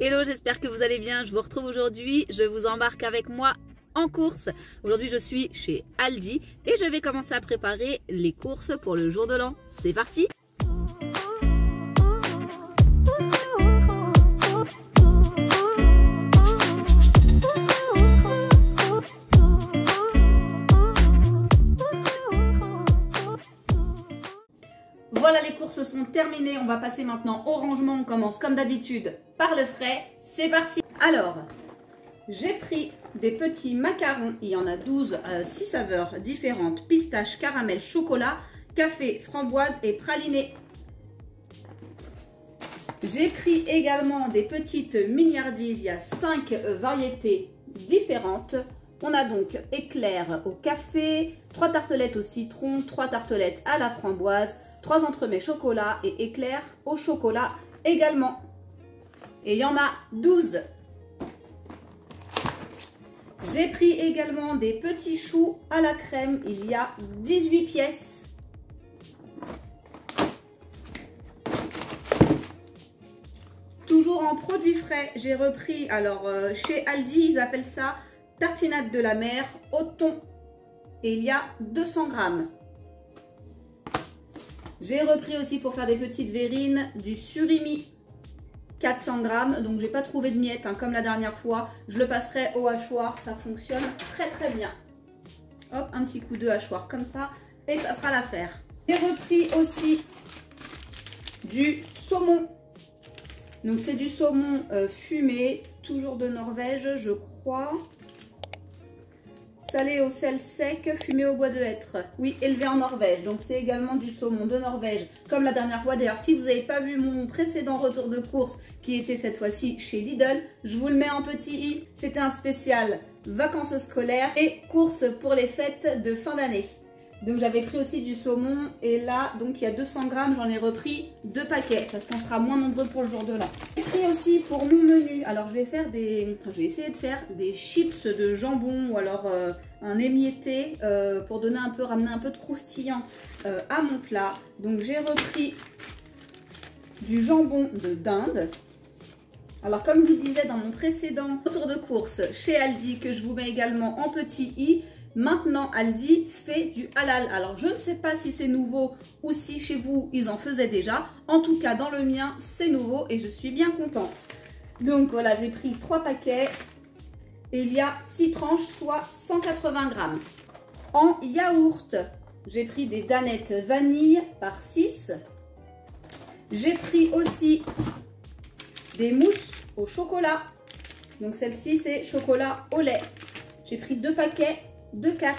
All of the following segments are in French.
Hello, j'espère que vous allez bien. Je vous retrouve aujourd'hui. Je vous embarque avec moi en course. Aujourd'hui, je suis chez Aldi et je vais commencer à préparer les courses pour le jour de l'an. C'est parti! Voilà, les courses sont terminées. On va passer maintenant au rangement. On commence comme d'habitude par le frais. C'est parti! Alors, j'ai pris des petits macarons. Il y en a 12, 6 saveurs différentes. Pistache, caramel, chocolat, café, framboise et praliné. J'ai pris également des petites mignardises. Il y a 5 variétés différentes. On a donc éclair au café, 3 tartelettes au citron, 3 tartelettes à la framboise, 3 entremets chocolat et éclairs au chocolat également. Et il y en a 12. J'ai pris également des petits choux à la crème. Il y a 18 pièces. Toujours en produits frais, j'ai repris, alors chez Aldi, ils appellent ça tartinade de la mer au thon. Et il y a 200 grammes. J'ai repris aussi pour faire des petites verrines du surimi, 400 grammes. Donc j'ai pas trouvé de miettes hein, comme la dernière fois. Je le passerai au hachoir, ça fonctionne très très bien. Hop, un petit coup de hachoir comme ça et ça fera l'affaire. J'ai repris aussi du saumon. Donc c'est du saumon fumé, toujours de Norvège je crois. Salé au sel sec, fumé au bois de hêtre. Oui, élevé en Norvège. Donc c'est également du saumon de Norvège. Comme la dernière fois. D'ailleurs, si vous n'avez pas vu mon précédent retour de course, qui était cette fois-ci chez Lidl, je vous le mets en petit i. C'était un spécial vacances scolaires et courses pour les fêtes de fin d'année. Donc j'avais pris aussi du saumon. Et là, donc il y a 200 grammes, j'en ai repris 2 paquets. Parce qu'on sera moins nombreux pour le jour de l'an. J'ai pris aussi pour mon menu. Alors je vais essayer de faire des chips de jambon ou alors un émietté pour donner ramener un peu de croustillant à mon plat. Donc j'ai repris du jambon de dinde. Alors comme je vous disais dans mon précédent retour de course chez Aldi, que je vous mets également en petit i, maintenant Aldi fait du halal. Alors je ne sais pas si c'est nouveau ou si chez vous ils en faisaient déjà. En tout cas dans le mien c'est nouveau et je suis bien contente. Donc voilà, j'ai pris 3 paquets. Et il y a 6 tranches, soit 180 grammes. En yaourt, j'ai pris des danettes vanille par 6. J'ai pris aussi des mousses au chocolat. Donc celle-ci, c'est chocolat au lait. J'ai pris 2 paquets de 4.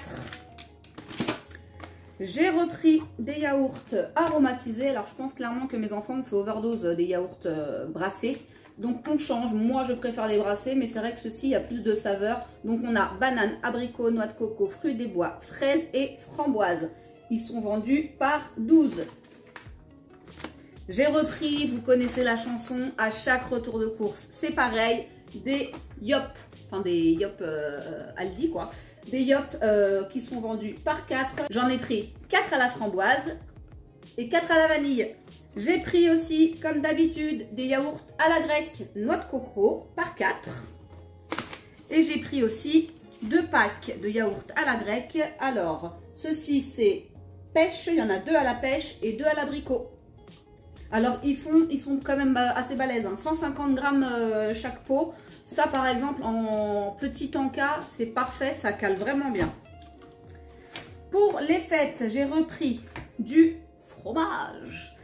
J'ai repris des yaourts aromatisés. Alors je pense clairement que mes enfants ont fait overdose des yaourts brassés. Donc on change, moi je préfère les brasser, mais c'est vrai que ceci il y a plus de saveur. Donc on a banane, abricot, noix de coco, fruits des bois, fraises et framboises. Ils sont vendus par 12. J'ai repris, vous connaissez la chanson, à chaque retour de course, c'est pareil, des yop, enfin des yop Aldi quoi. Des yop qui sont vendus par 4. J'en ai pris 4 à la framboise et 4 à la vanille. J'ai pris aussi, comme d'habitude, des yaourts à la grecque noix de coco par 4. Et j'ai pris aussi 2 packs de yaourts à la grecque. Alors, ceci c'est pêche, il y en a 2 à la pêche et 2 à l'abricot. Alors, ils sont quand même assez balèzes, hein. 150 grammes chaque pot. Ça, par exemple, en petit encas, c'est parfait, ça cale vraiment bien. Pour les fêtes, j'ai repris du fromage.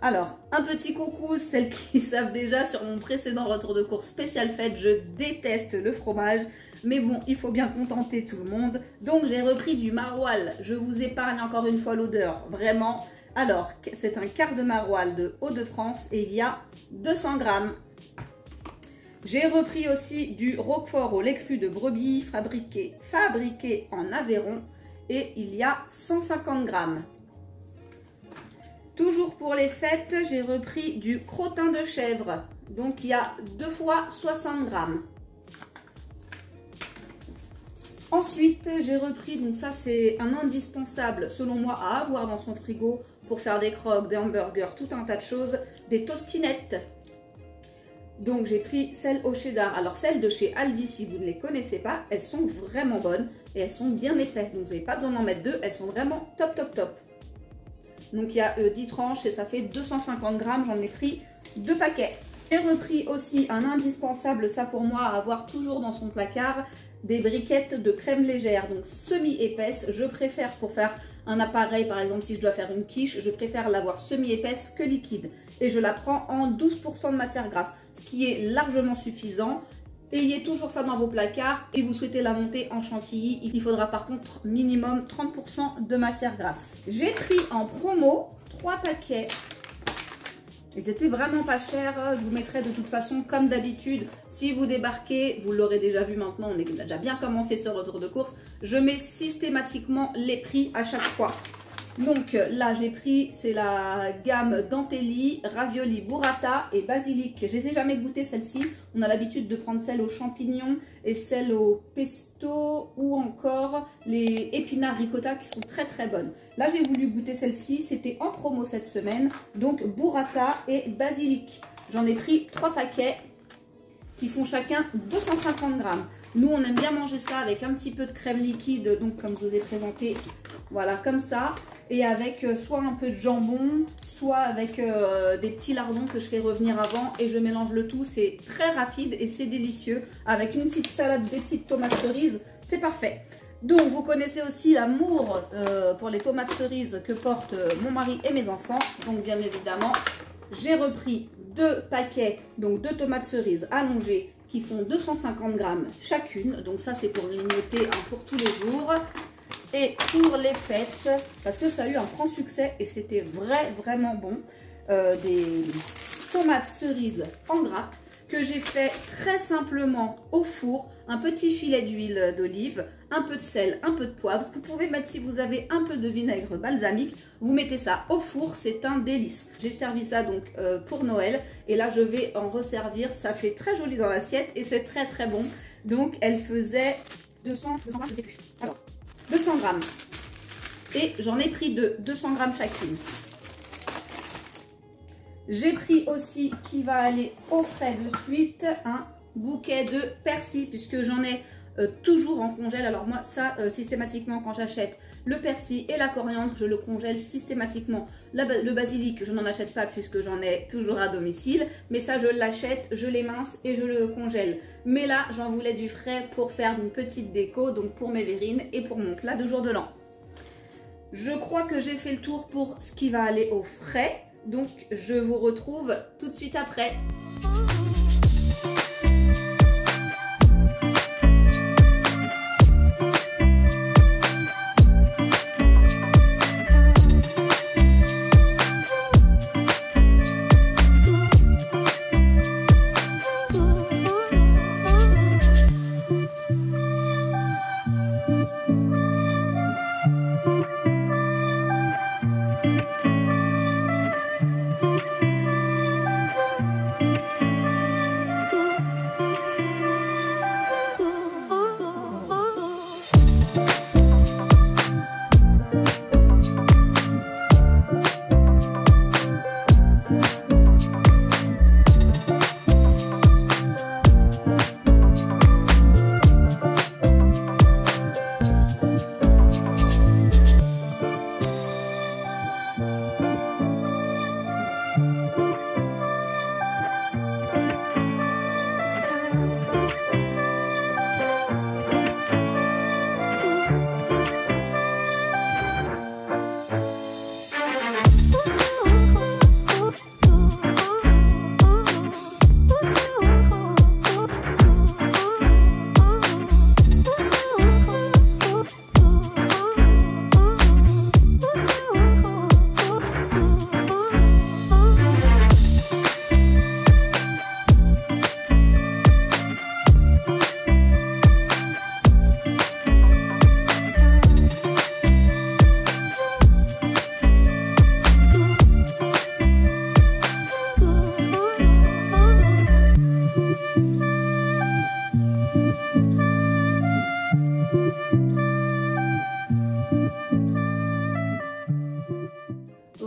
Alors, un petit coucou, celles qui savent déjà sur mon précédent retour de course spécial fête, je déteste le fromage. Mais bon, il faut bien contenter tout le monde. Donc, j'ai repris du maroilles. Je vous épargne encore une fois l'odeur, vraiment. Alors, c'est un quart de maroilles de Hauts-de-France et il y a 200 grammes. J'ai repris aussi du roquefort au lait cru de brebis fabriqué en Aveyron et il y a 150 grammes. Toujours pour les fêtes, j'ai repris du crottin de chèvre. Donc il y a 2 fois 60 grammes. Ensuite, j'ai repris, donc ça c'est un indispensable selon moi à avoir dans son frigo pour faire des croques, des hamburgers, tout un tas de choses, des tostinettes. Donc j'ai pris celles au cheddar. Alors celles de chez Aldi, si vous ne les connaissez pas, elles sont vraiment bonnes et elles sont bien épaisses. Donc vous n'avez pas besoin d'en mettre deux, elles sont vraiment top top top. Donc il y a 10 tranches et ça fait 250 grammes, j'en ai pris 2 paquets. J'ai repris aussi un indispensable, ça pour moi, à avoir toujours dans son placard, des briquettes de crème légère, donc semi-épaisse. Je préfère pour faire un appareil, par exemple si je dois faire une quiche, je préfère l'avoir semi-épaisse que liquide. Et je la prends en 12% de matière grasse, ce qui est largement suffisant. Ayez toujours ça dans vos placards et vous souhaitez la monter en chantilly, il faudra par contre minimum 30% de matière grasse. J'ai pris en promo 3 paquets. Ils étaient vraiment pas chers, je vous mettrai de toute façon comme d'habitude, si vous débarquez, vous l'aurez déjà vu maintenant, on a déjà bien commencé ce retour de course, je mets systématiquement les prix à chaque fois. Donc là j'ai pris, c'est la gamme Dantelli, Ravioli Burrata et Basilic. Je les ai jamais goûté celle-ci, on a l'habitude de prendre celle aux champignons et celle au pesto ou encore les épinards ricotta qui sont très très bonnes. Là j'ai voulu goûter celle-ci, c'était en promo cette semaine, donc Burrata et Basilic. J'en ai pris 3 paquets qui font chacun 250 grammes. Nous on aime bien manger ça avec un petit peu de crème liquide, donc comme je vous ai présenté, voilà comme ça. Et avec soit un peu de jambon, soit avec des petits lardons que je fais revenir avant et je mélange le tout. C'est très rapide et c'est délicieux. Avec une petite salade, des petites tomates cerises, c'est parfait. Donc vous connaissez aussi l'amour pour les tomates cerises que portent mon mari et mes enfants. Donc bien évidemment, j'ai repris 2 paquets, donc 2 tomates cerises allongées qui font 250 grammes chacune. Donc ça c'est pour grignoter pour tous les jours. Et pour les fêtes, parce que ça a eu un franc succès et c'était vraiment bon, des tomates cerises en grappe que j'ai fait très simplement au four, un petit filet d'huile d'olive, un peu de sel, un peu de poivre. Vous pouvez mettre, si vous avez un peu de vinaigre balsamique, vous mettez ça au four, c'est un délice. J'ai servi ça donc pour Noël et là je vais en resservir, ça fait très joli dans l'assiette et c'est très très bon. Donc elle faisait 200 grammes, je sais plus. Alors, 200 grammes et j'en ai pris 200 grammes chacune. J'ai pris aussi, qui va aller au frais de suite, un bouquet de persil puisque j'en ai toujours en congèle. Alors moi ça systématiquement quand j'achète le persil et la coriandre je le congèle systématiquement. Le basilic je n'en achète pas puisque j'en ai toujours à domicile, mais ça je l'achète, je l'émince et je le congèle. Mais là j'en voulais du frais pour faire une petite déco, donc pour mes verrines et pour mon plat de jour de l'an. Je crois que j'ai fait le tour pour ce qui va aller au frais, donc je vous retrouve tout de suite après.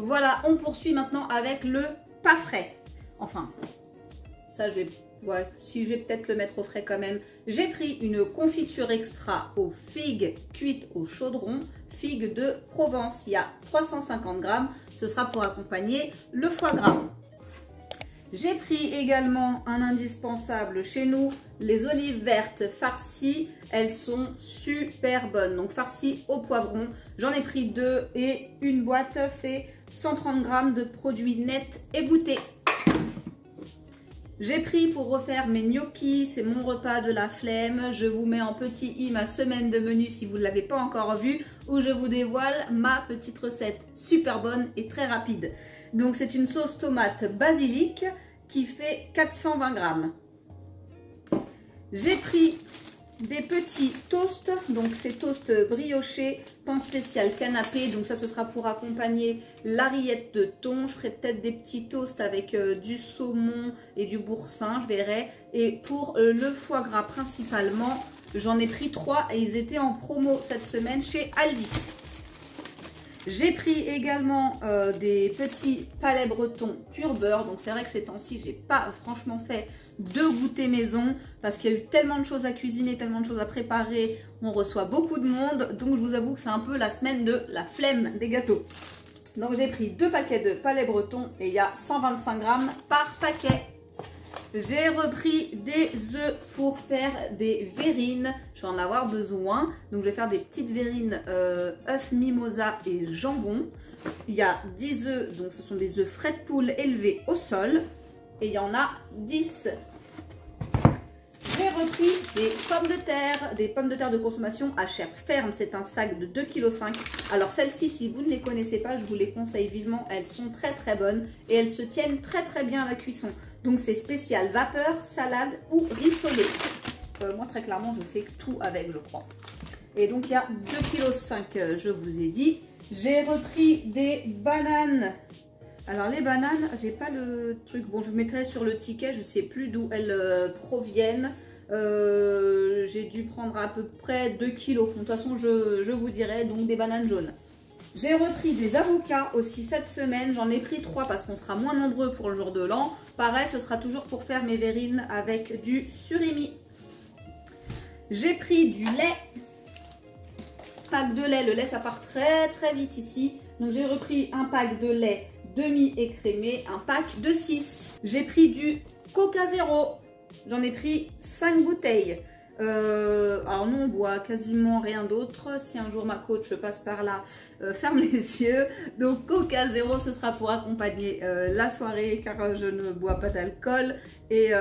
Voilà, on poursuit maintenant avec le pas frais. Enfin, ça j'ai... Ouais, si je vais peut-être le mettre au frais quand même. J'ai pris une confiture extra aux figues cuites au chaudron, figues de Provence. Il y a 350 grammes. Ce sera pour accompagner le foie gras. J'ai pris également un indispensable chez nous, les olives vertes farcies. Elles sont super bonnes. Donc farcies au poivron. J'en ai pris 2 et une boîte fait 130 grammes de produits nets égouttés. J'ai pris pour refaire mes gnocchis, c'est mon repas de la flemme. Je vous mets en petit i ma semaine de menu si vous ne l'avez pas encore vu, où je vous dévoile ma petite recette super bonne et très rapide. Donc c'est une sauce tomate basilic qui fait 420 grammes. J'ai pris des petits toasts, donc ces toasts briochés, pain spécial canapé, donc ça ce sera pour accompagner la rillette de thon. Je ferai peut-être des petits toasts avec du saumon et du boursin, je verrai. Et pour le foie gras principalement, j'en ai pris 3 et ils étaient en promo cette semaine chez Aldi. J'ai pris également des petits palais bretons pur beurre. Donc c'est vrai que ces temps-ci, j'ai pas franchement fait de goûter maison parce qu'il y a eu tellement de choses à cuisiner, tellement de choses à préparer. On reçoit beaucoup de monde. Donc je vous avoue que c'est un peu la semaine de la flemme des gâteaux. Donc j'ai pris 2 paquets de palais bretons et il y a 125 grammes par paquet. J'ai repris des œufs pour faire des verrines. Je vais en avoir besoin. Donc je vais faire des petites verrines œufs mimosa et jambon. Il y a 10 œufs, donc ce sont des œufs frais de poule élevés au sol. Et il y en a 10. J'ai repris des pommes de terre de consommation à chair ferme. C'est un sac de 2,5 kg. Alors celles-ci, si vous ne les connaissez pas, je vous les conseille vivement. Elles sont très très bonnes et elles se tiennent très très bien à la cuisson. Donc c'est spécial vapeur, salade ou rissolé. Moi très clairement, je fais tout avec, je crois. Et donc il y a 2,5 kg, je vous ai dit. J'ai repris des bananes. Alors les bananes, j'ai pas le truc. Bon, je mettrai sur le ticket, je sais plus d'où elles proviennent. J'ai dû prendre à peu près 2 kg. De toute façon, je vous dirai. Donc des bananes jaunes. J'ai repris des avocats aussi cette semaine. J'en ai pris 3 parce qu'on sera moins nombreux pour le jour de l'an. Pareil, ce sera toujours pour faire mes verrines avec du surimi. J'ai pris du lait. Pack de lait. Le lait, ça part très très vite ici. Donc j'ai repris un pack de lait demi-écrémé, un pack de 6. J'ai pris du Coca Zéro. J'en ai pris 5 bouteilles. Alors nous on boit quasiment rien d'autre. Si un jour ma coach passe par là, ferme les yeux. Donc Coca Zéro, ce sera pour accompagner la soirée car je ne bois pas d'alcool. Et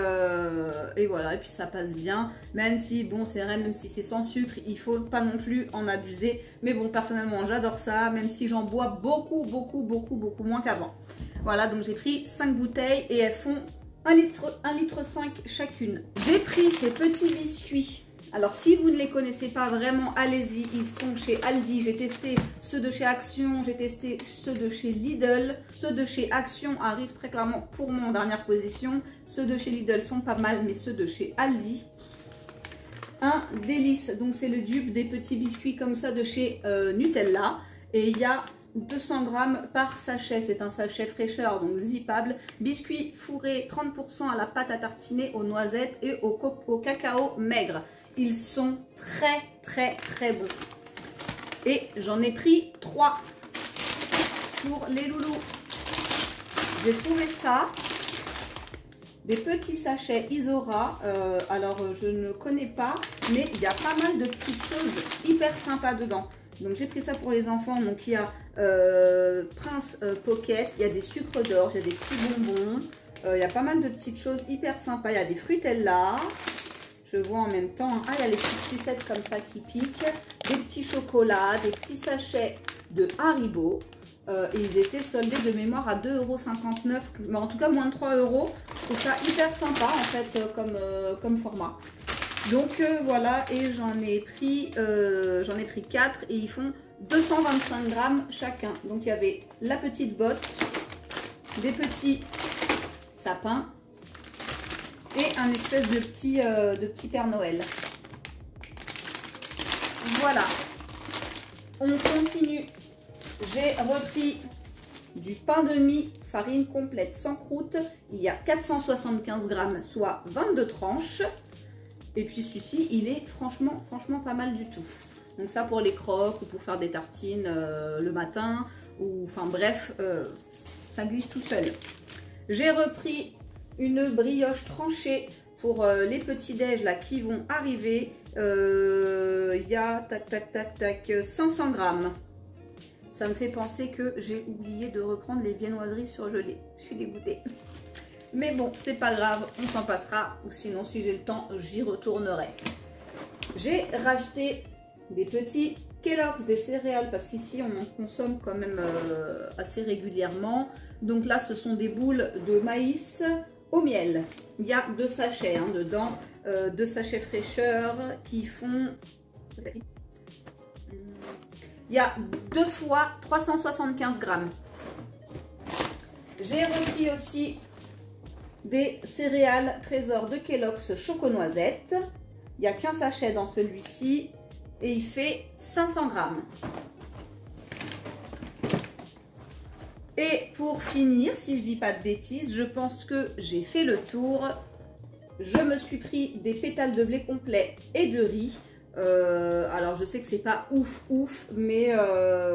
voilà, et puis ça passe bien. Même si, bon c'est vrai, même si c'est sans sucre, il faut pas non plus en abuser. Mais bon, personnellement j'adore ça, même si j'en bois beaucoup moins qu'avant. Voilà, donc j'ai pris 5 bouteilles et elles font 1,5 litre chacune. J'ai pris ces petits biscuits. Alors si vous ne les connaissez pas vraiment, allez-y, ils sont chez Aldi. J'ai testé ceux de chez Action, j'ai testé ceux de chez Lidl. Ceux de chez Action arrivent très clairement pour moi en dernière position. Ceux de chez Lidl sont pas mal, mais ceux de chez Aldi, un délice. Donc c'est le dupe des petits biscuits comme ça de chez Nutella. Et il y a 200 grammes par sachet, c'est un sachet fraîcheur donc zippable. Biscuits fourrés 30% à la pâte à tartiner, aux noisettes et au cacao maigre. Ils sont très bons. Et j'en ai pris 3 pour les loulous. J'ai trouvé ça, des petits sachets Isora. Alors je ne connais pas, mais il y a pas mal de petites choses hyper sympas dedans. Donc j'ai pris ça pour les enfants. Donc il y a Prince Pocket, il y a des sucres d'orge, il y a des petits bonbons, il y a pas mal de petites choses hyper sympas. Il y a des fruitella, je vois en même temps. Ah, il y a les petites sucettes comme ça qui piquent, des petits chocolats, des petits sachets de Haribo. Et ils étaient soldés de mémoire à 2,59 €, mais en tout cas moins de 3 €. Je trouve ça hyper sympa en fait comme format. Donc voilà, et j'en ai pris 4 et ils font 225 grammes chacun. Donc il y avait la petite botte, des petits sapins et un espèce de petit Père Noël. Voilà, on continue. J'ai repris du pain de mie farine complète sans croûte. Il y a 475 grammes, soit 22 tranches. Et puis celui-ci, il est franchement pas mal du tout. Donc ça pour les croques ou pour faire des tartines le matin. Ou enfin bref, ça glisse tout seul. J'ai repris une brioche tranchée pour les petits déj là qui vont arriver. Il y a 500 grammes. Ça me fait penser que j'ai oublié de reprendre les viennoiseries surgelées. Je suis dégoûtée. Mais bon, c'est pas grave, on s'en passera. Ou sinon, si j'ai le temps, j'y retournerai. J'ai racheté des petits Kellogg's, des céréales, parce qu'ici, on en consomme quand même assez régulièrement. Donc là, ce sont des boules de maïs au miel. Il y a 2 sachets hein, dedans. 2 sachets fraîcheur qui font... Il y a 2 fois 375 grammes. J'ai repris aussi des céréales Trésor de Kellogg's Choco-Noisette. Il n'y a qu'un sachet dans celui-ci et il fait 500 grammes. Et pour finir, si je dis pas de bêtises, je pense que j'ai fait le tour. Je me suis pris des pétales de blé complet et de riz. Alors je sais que c'est pas ouf, mais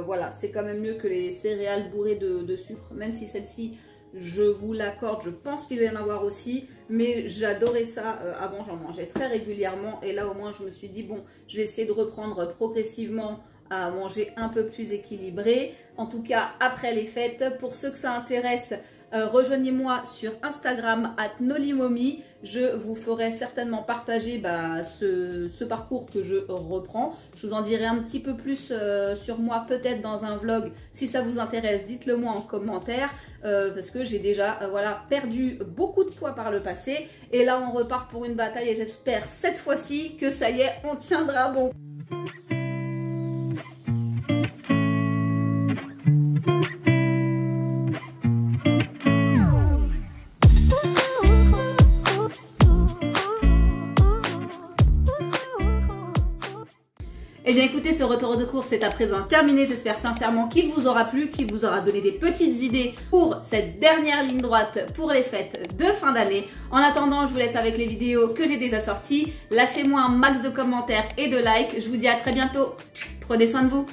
voilà, c'est quand même mieux que les céréales bourrées de sucre, même si celle-ci, je vous l'accorde, je pense qu'il va y en avoir aussi, mais j'adorais ça avant, j'en mangeais très régulièrement et là au moins je me suis dit bon, je vais essayer de reprendre progressivement à manger un peu plus équilibré, en tout cas après les fêtes. Pour ceux que ça intéresse, rejoignez-moi sur Instagram @nolimomi. Je vous ferai certainement partager ce parcours que je reprends. Je vous en dirai un petit peu plus sur moi, peut-être dans un vlog. Si ça vous intéresse, dites-le moi en commentaire. Parce que j'ai déjà voilà, perdu beaucoup de poids par le passé. Et là, on repart pour une bataille et j'espère cette fois-ci que ça y est, on tiendra bon. Eh bien écoutez, ce retour de course est à présent terminé. J'espère sincèrement qu'il vous aura plu, qu'il vous aura donné des petites idées pour cette dernière ligne droite pour les fêtes de fin d'année. En attendant, je vous laisse avec les vidéos que j'ai déjà sorties. Lâchez-moi un max de commentaires et de likes. Je vous dis à très bientôt. Prenez soin de vous.